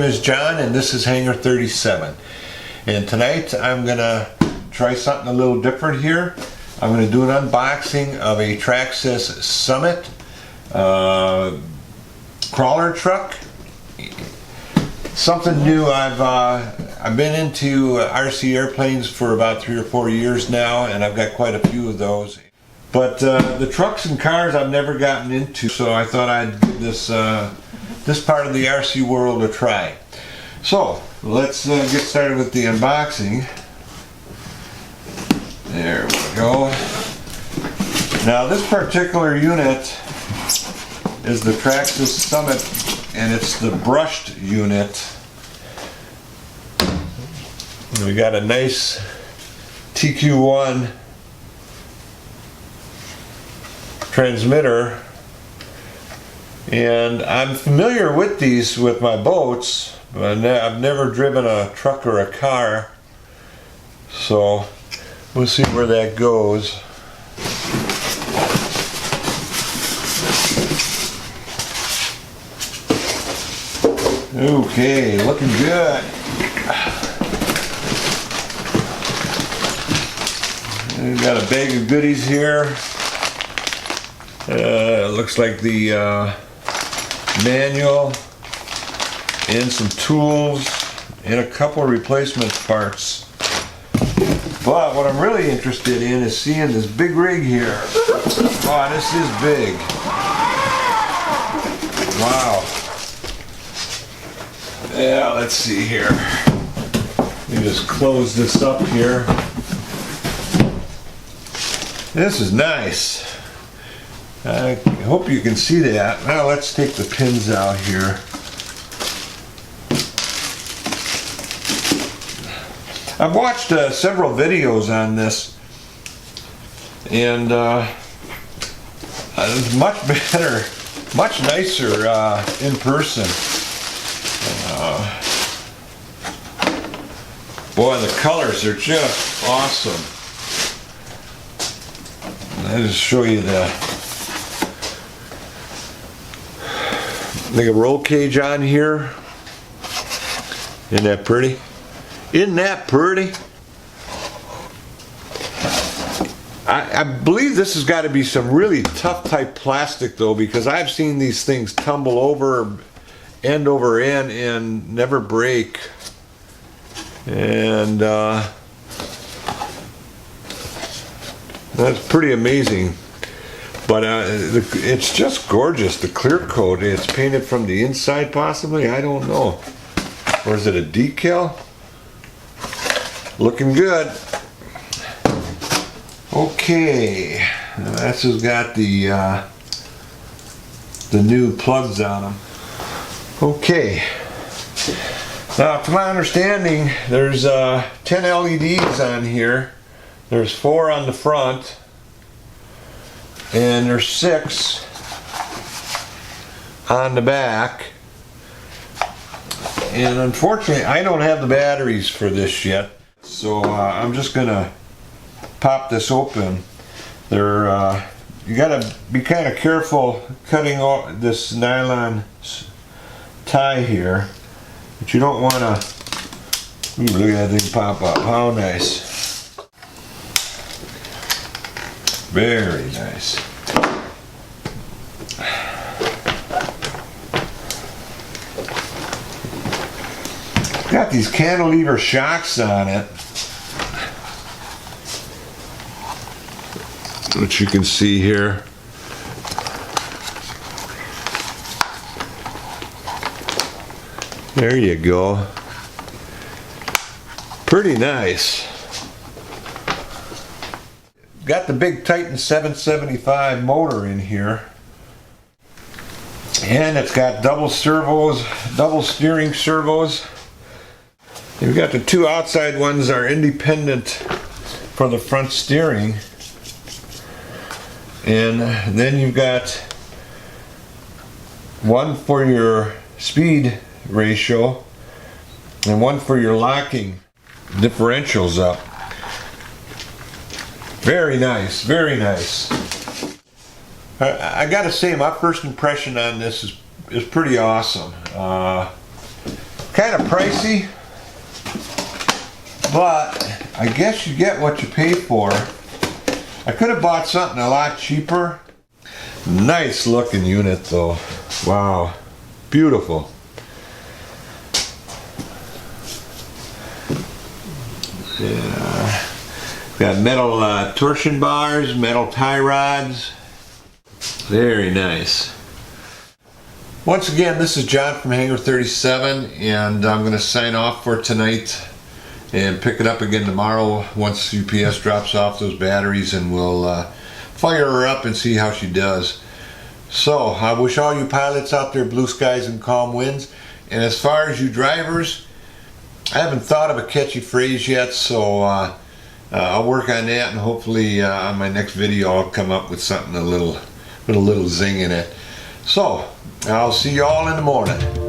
is John and this is Hangar 37. And tonight I'm going to try something a little different here. I'm going to do an unboxing of a Traxxas Summit crawler truck. Something new. I've been into RC airplanes for about 3 or 4 years now, and I've got quite a few of those. But the trucks and cars I've never gotten into, so I thought I'd give this this part of the RC world a try. So let's get started with the unboxing. There we go. Now this particular unit is the Traxxas Summit, and it's the brushed unit. We got a nice TQ1 transmitter, and I'm familiar with these with my boats, but I've never driven a truck or a car, so we'll see where that goes. Okay, looking good. We've got a bag of goodies here. Looks like the manual and some tools and a couple of replacement parts. But what I'm really interested in is seeing this big rig here. Oh, this is big. Wow. Yeah, let's see here. Let me just close this up here. This is nice. I hope you can see that. Now let's take the pins out here. I've watched several videos on this, and it's much better, much nicer in person. Boy, the colors are just awesome. I'll just show you the roll cage on here. Isn't that pretty? Isn't that pretty? I believe this has got to be some really tough type plastic though, because I've seen these things tumble over end over end and never break. And that's pretty amazing. But it's just gorgeous. The clear coat, it's painted from the inside possibly, I don't know. Or is it a decal? Looking good. Okay, now this has got the new plugs on them. Okay, now to my understanding there's 10 LEDs on here. There's 4 on the front and there's 6 on the back. And unfortunately I don't have the batteries for this yet, so I'm just gonna pop this open. They're you gotta be kind of careful cutting off this nylon tie here, but you don't want to. Look at that thing pop up. How nice. Very nice. Got these cantilever shocks on it, which you can see here. There you go. Pretty nice. Got the big Titan 775 motor in here. And it's got double servos, double steering servos. You've got the 2 outside ones are independent for the front steering. And then you've got one for your speed ratio and one for your locking differentials up. Very nice, very nice. I gotta say, my first impression on this is pretty awesome. kind of pricey, but I guess you get what you pay for. I could have bought something a lot cheaper. Nice looking unit though. Wow, beautiful. Yeah. Got metal torsion bars, metal tie rods. Very nice. Once again, this is John from Hangar 37, and I'm going to sign off for tonight and pick it up again tomorrow once UPS drops off those batteries, and we'll fire her up and see how she does. So I wish all you pilots out there blue skies and calm winds, and as far as you drivers, I haven't thought of a catchy phrase yet, so I'll work on that, and hopefully on my next video I'll come up with something with a little zing in it. So I'll see you all in the morning.